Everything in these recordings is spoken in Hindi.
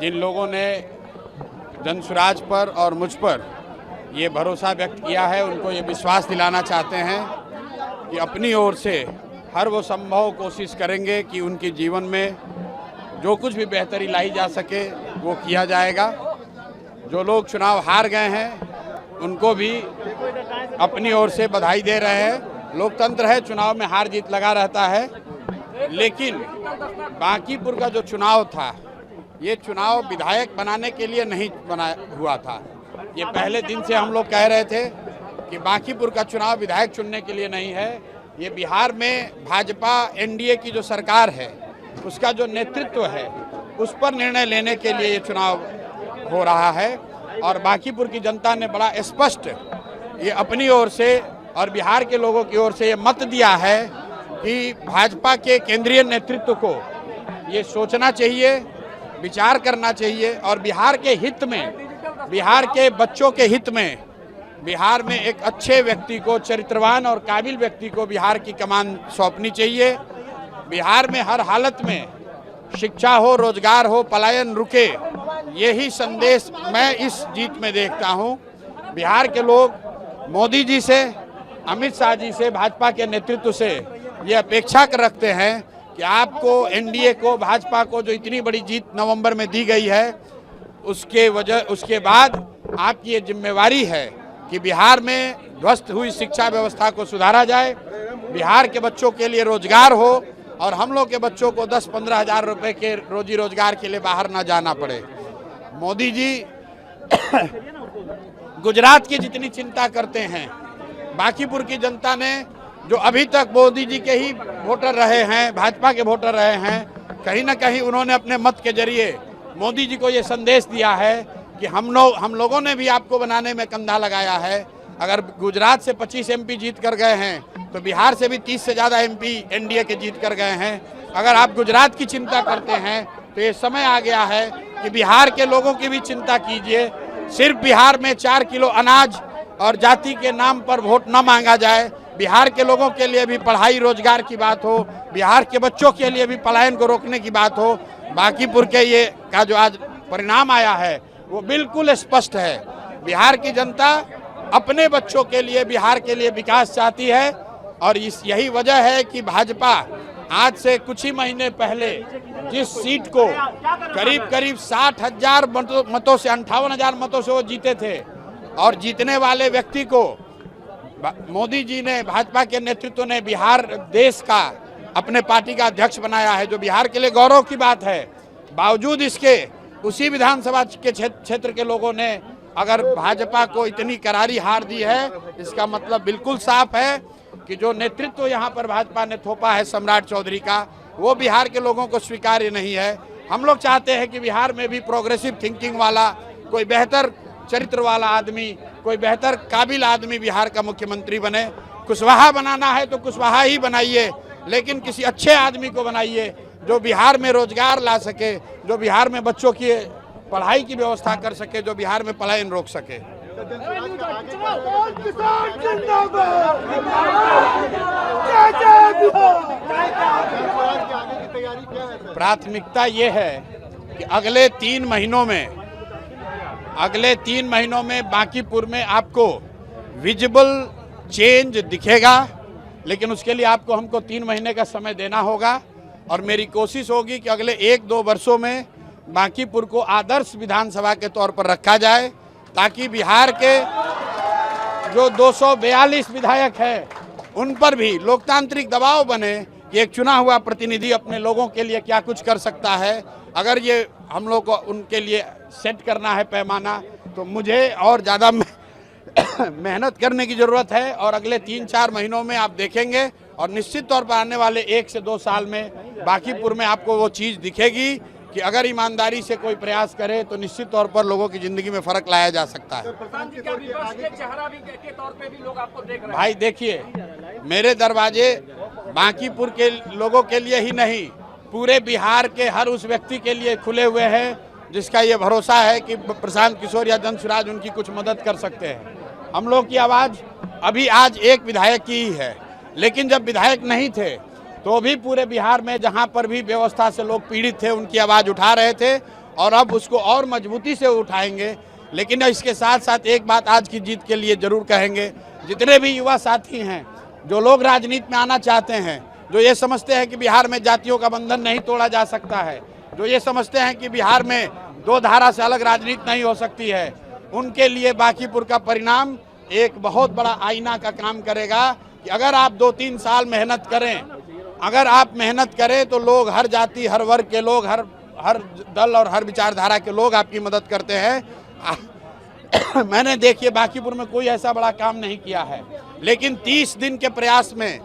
जिन लोगों ने जनसुराज पर और मुझ पर ये भरोसा व्यक्त किया है, उनको ये विश्वास दिलाना चाहते हैं कि अपनी ओर से हर वो संभव कोशिश करेंगे कि उनके जीवन में जो कुछ भी बेहतरी लाई जा सके वो किया जाएगा। जो लोग चुनाव हार गए हैं उनको भी अपनी ओर से बधाई दे रहे हैं। लोकतंत्र है, चुनाव में हार जीत लगा रहता है, लेकिन बांकीपुर का जो चुनाव था ये चुनाव विधायक बनाने के लिए नहीं बना हुआ था। ये पहले दिन से हम लोग कह रहे थे कि बांकीपुर का चुनाव विधायक चुनने के लिए नहीं है। ये बिहार में भाजपा एनडीए की जो सरकार है उसका जो नेतृत्व है उस पर निर्णय लेने के लिए ये चुनाव हो रहा है। और बांकीपुर की जनता ने बड़ा स्पष्ट ये अपनी ओर से और बिहार के लोगों की ओर से ये मत दिया है कि भाजपा के केंद्रीय नेतृत्व को ये सोचना चाहिए, विचार करना चाहिए और बिहार के हित में, बिहार के बच्चों के हित में, बिहार में एक अच्छे व्यक्ति को, चरित्रवान और काबिल व्यक्ति को बिहार की कमान सौंपनी चाहिए। बिहार में हर हालत में शिक्षा हो, रोजगार हो, पलायन रुके, यही संदेश मैं इस जीत में देखता हूं। बिहार के लोग मोदी जी से, अमित शाह जी से, भाजपा के नेतृत्व से ये अपेक्षा कर रखते हैं कि आपको, एनडीए को, भाजपा को जो इतनी बड़ी जीत नवंबर में दी गई है उसके बाद आपकी ये जिम्मेवारी है कि बिहार में ध्वस्त हुई शिक्षा व्यवस्था को सुधारा जाए, बिहार के बच्चों के लिए रोजगार हो और हम लोग के बच्चों को 10-15 हज़ार रुपए के रोजी रोजगार के लिए बाहर ना जाना पड़े। मोदी जी गुजरात की जितनी चिंता करते हैं, बांकीपुर की जनता ने जो अभी तक मोदी जी के ही वोटर रहे हैं, भाजपा के वोटर रहे हैं, कहीं ना कहीं उन्होंने अपने मत के जरिए मोदी जी को ये संदेश दिया है कि हम लोगों ने भी आपको बनाने में कंधा लगाया है। अगर गुजरात से 25 एमपी जीत कर गए हैं तो बिहार से भी 30 से ज़्यादा एमपी एनडीए के जीत कर गए हैं। अगर आप गुजरात की चिंता करते हैं तो ये समय आ गया है कि बिहार के लोगों की भी चिंता कीजिए। सिर्फ बिहार में 4 किलो अनाज और जाति के नाम पर वोट न मांगा जाए। बिहार के लोगों के लिए भी पढ़ाई रोजगार की बात हो, बिहार के बच्चों के लिए भी पलायन को रोकने की बात हो। बांकीपुर के ये का जो आज परिणाम आया है वो बिल्कुल स्पष्ट है। बिहार की जनता अपने बच्चों के लिए, बिहार के लिए विकास चाहती है और यही वजह है कि भाजपा आज से कुछ ही महीने पहले जिस सीट को करीब 60,000 मतों से, 58,000 मतों से वो जीते थे और जीतने वाले व्यक्ति को मोदी जी ने, भाजपा के नेतृत्व ने बिहार देश का अपने पार्टी का अध्यक्ष बनाया है, जो बिहार के लिए गौरव की बात है। बावजूद इसके उसी विधानसभा के क्षेत्र के लोगों ने अगर भाजपा को इतनी करारी हार दी है, इसका मतलब बिल्कुल साफ है कि जो नेतृत्व यहाँ पर भाजपा ने थोपा है सम्राट चौधरी का, वो बिहार के लोगों को स्वीकार्य नहीं है। हम लोग चाहते हैं कि बिहार में भी प्रोग्रेसिव थिंकिंग वाला, कोई बेहतर चरित्र वाला आदमी, कोई बेहतर काबिल आदमी बिहार का मुख्यमंत्री बने। कुशवाहा बनाना है तो कुशवाहा ही बनाइए, लेकिन किसी अच्छे आदमी को बनाइए जो बिहार में रोजगार ला सके, जो बिहार में बच्चों की पढ़ाई की व्यवस्था कर सके, जो बिहार में पलायन रोक सके। प्राथमिकता ये है कि अगले 3 महीनों में बांकीपुर में आपको विजिबल चेंज दिखेगा, लेकिन उसके लिए हमको 3 महीने का समय देना होगा और मेरी कोशिश होगी कि अगले 1-2 वर्षों में बांकीपुर को आदर्श विधानसभा के तौर पर रखा जाए, ताकि बिहार के जो 242 विधायक हैं उन पर भी लोकतांत्रिक दबाव बने कि एक चुना हुआ प्रतिनिधि अपने लोगों के लिए क्या कुछ कर सकता है। अगर ये हम लोग को उनके लिए सेट करना है पैमाना, तो मुझे और ज़्यादा मेहनत करने की ज़रूरत है और अगले 3-4 महीनों में आप देखेंगे और निश्चित तौर पर आने वाले 1 से 2 साल में बांकीपुर में आपको वो चीज़ दिखेगी कि अगर ईमानदारी से कोई प्रयास करे तो निश्चित तौर पर लोगों की ज़िंदगी में फ़र्क लाया जा सकता है। भाई देखिए, मेरे दरवाजे बांकीपुर के लोगों के लिए ही नहीं, पूरे बिहार के हर उस व्यक्ति के लिए खुले हुए हैं जिसका ये भरोसा है कि प्रशांत किशोर या जनसुराज उनकी कुछ मदद कर सकते हैं। हम लोग की आवाज़ अभी आज एक विधायक की ही है, लेकिन जब विधायक नहीं थे तो भी पूरे बिहार में जहां पर भी व्यवस्था से लोग पीड़ित थे उनकी आवाज़ उठा रहे थे और अब उसको और मजबूती से उठाएंगे। लेकिन इसके साथ साथ एक बात आज की जीत के लिए जरूर कहेंगे, जितने भी युवा साथी हैं, जो लोग राजनीति में आना चाहते हैं, जो ये समझते हैं कि बिहार में जातियों का बंधन नहीं तोड़ा जा सकता है, जो ये समझते हैं कि बिहार में दो धारा से अलग राजनीति नहीं हो सकती है, उनके लिए बांकीपुर का परिणाम एक बहुत बड़ा आईना का काम करेगा कि अगर आप 2-3 साल मेहनत करें, अगर आप मेहनत करें तो लोग, हर जाति, हर वर्ग के लोग, हर दल और हर विचारधारा के लोग आपकी मदद करते हैं। मैंने देखिए बांकीपुर में कोई ऐसा बड़ा काम नहीं किया है, लेकिन 30 दिन के प्रयास में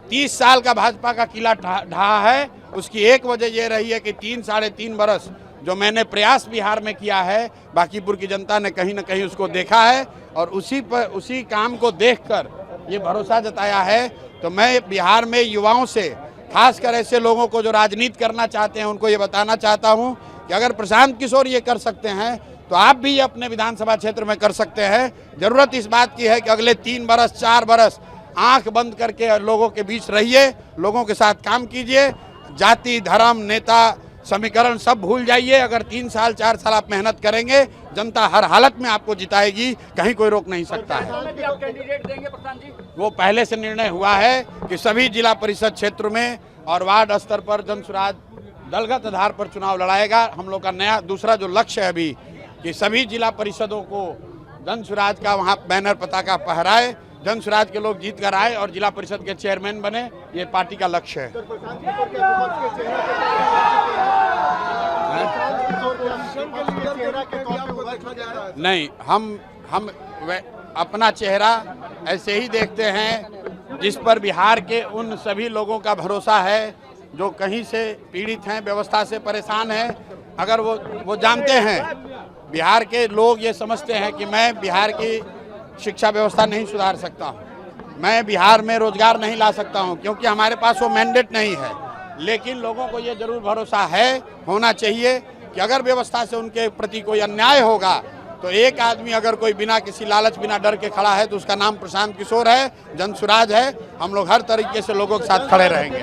30 साल का भाजपा का किला ढहा है। उसकी एक वजह ये रही है कि 3-3.5 बरस जो मैंने प्रयास बिहार में किया है, बांकीपुर की जनता ने कहीं ना कहीं उसको देखा है और उसी काम को देखकर ये भरोसा जताया है। तो मैं बिहार में युवाओं से, खासकर ऐसे लोगों को जो राजनीति करना चाहते हैं, उनको ये बताना चाहता हूँ कि अगर प्रशांत किशोर ये कर सकते हैं तो आप भी अपने विधानसभा क्षेत्र में कर सकते हैं। जरूरत इस बात की है कि अगले 3 बरस 4 बरस आंख बंद करके लोगों के बीच रहिए, लोगों के साथ काम कीजिए, जाति, धर्म, नेता, समीकरण सब भूल जाइए। अगर 3 साल 4 साल आप मेहनत करेंगे, जनता हर हालत में आपको जिताएगी, कहीं कोई रोक नहीं सकता है। वो पहले से निर्णय हुआ है कि सभी जिला परिषद क्षेत्र में और वार्ड स्तर पर जनसुराज दलगत आधार पर चुनाव लड़ाएगा। हम लोग का नया दूसरा जो लक्ष्य है अभी कि सभी जिला परिषदों को जनसुराज का वहाँ बैनर पताका फहराए, जनसुराज के लोग जीत कर आए और जिला परिषद के चेयरमैन बने, ये पार्टी का लक्ष्य है। नहीं, हम अपना चेहरा ऐसे ही देखते हैं जिस पर बिहार के उन सभी लोगों का भरोसा है जो कहीं से पीड़ित हैं, व्यवस्था से परेशान हैं। अगर वो जानते हैं, बिहार के लोग ये समझते हैं कि मैं बिहार की शिक्षा व्यवस्था नहीं सुधार सकता हूँ, मैं बिहार में रोजगार नहीं ला सकता हूँ, क्योंकि हमारे पास वो मैंडेट नहीं है। लेकिन लोगों को ये जरूर भरोसा है, होना चाहिए कि अगर व्यवस्था से उनके प्रति कोई अन्याय होगा तो एक आदमी अगर कोई बिना किसी लालच, बिना डर के खड़ा है तो उसका नाम प्रशांत किशोर है, जनसुराज है। हम लोग हर तरीके से लोगों के साथ खड़े रहेंगे,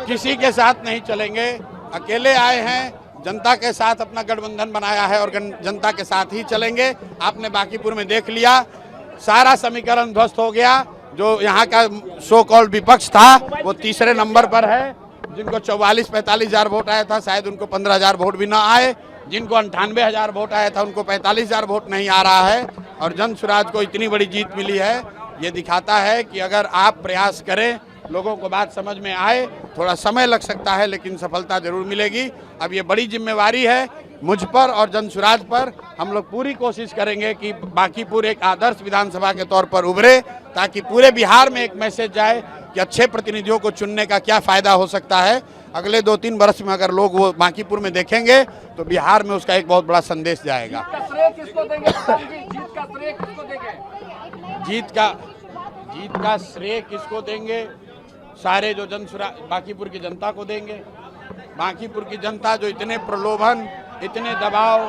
किसी के साथ नहीं चलेंगे। अकेले आए हैं, जनता के साथ अपना गठबंधन बनाया है और जनता के साथ ही चलेंगे। आपने बांकीपुर में देख लिया, सारा समीकरण ध्वस्त हो गया। जो यहाँ का सो कॉल्ड विपक्ष था वो तीसरे नंबर पर है। जिनको 44-45 हज़ार वोट आया था, शायद उनको 15 हज़ार वोट भी ना आए। जिनको 98 हज़ार वोट आया था, उनको 45 हज़ार वोट नहीं आ रहा है। और जनसुराज को इतनी बड़ी जीत मिली है। ये दिखाता है कि अगर आप प्रयास करें, लोगों को बात समझ में आए, थोड़ा समय लग सकता है लेकिन सफलता जरूर मिलेगी। अब ये बड़ी जिम्मेवारी है मुझ पर और जनसुराज पर। हम लोग पूरी कोशिश करेंगे कि बांकीपुर एक आदर्श विधानसभा के तौर पर उभरे, ताकि पूरे बिहार में एक मैसेज जाए कि अच्छे प्रतिनिधियों को चुनने का क्या फ़ायदा हो सकता है। अगले 2-3 वर्ष में अगर लोग वो बांकीपुर में देखेंगे तो बिहार में उसका एक बहुत बड़ा संदेश जाएगा। जीत का श्रेय किसको देंगे? सारे जो बांकीपुर की जनता को देंगे। बांकीपुर की जनता जो इतने प्रलोभन, इतने दबाव,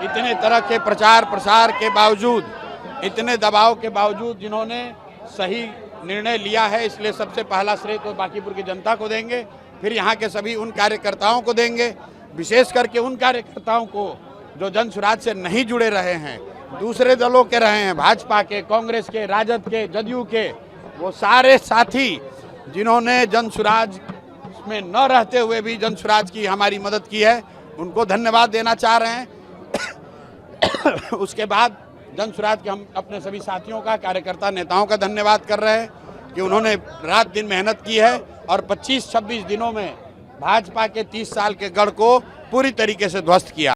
इतने तरह के प्रचार प्रसार के बावजूद, इतने दबाव के बावजूद जिन्होंने सही निर्णय लिया है, इसलिए सबसे पहला श्रेय तो बांकीपुर की जनता को देंगे। फिर यहाँ के सभी उन कार्यकर्ताओं को देंगे, विशेष करके उन कार्यकर्ताओं को जो जनसुराज से नहीं जुड़े रहे हैं, दूसरे दलों के रहे हैं, भाजपा के, कांग्रेस के, राजद के, जदयू के, वो सारे साथी जिन्होंने जनसुराज में न रहते हुए भी जनसुराज की हमारी मदद की है, उनको धन्यवाद देना चाह रहे हैं। उसके बाद जनसुराज के हम अपने सभी साथियों का, कार्यकर्ता नेताओं का धन्यवाद कर रहे हैं कि उन्होंने रात दिन मेहनत की है और 25-26 दिनों में भाजपा के 30 साल के गढ़ को पूरी तरीके से ध्वस्त किया।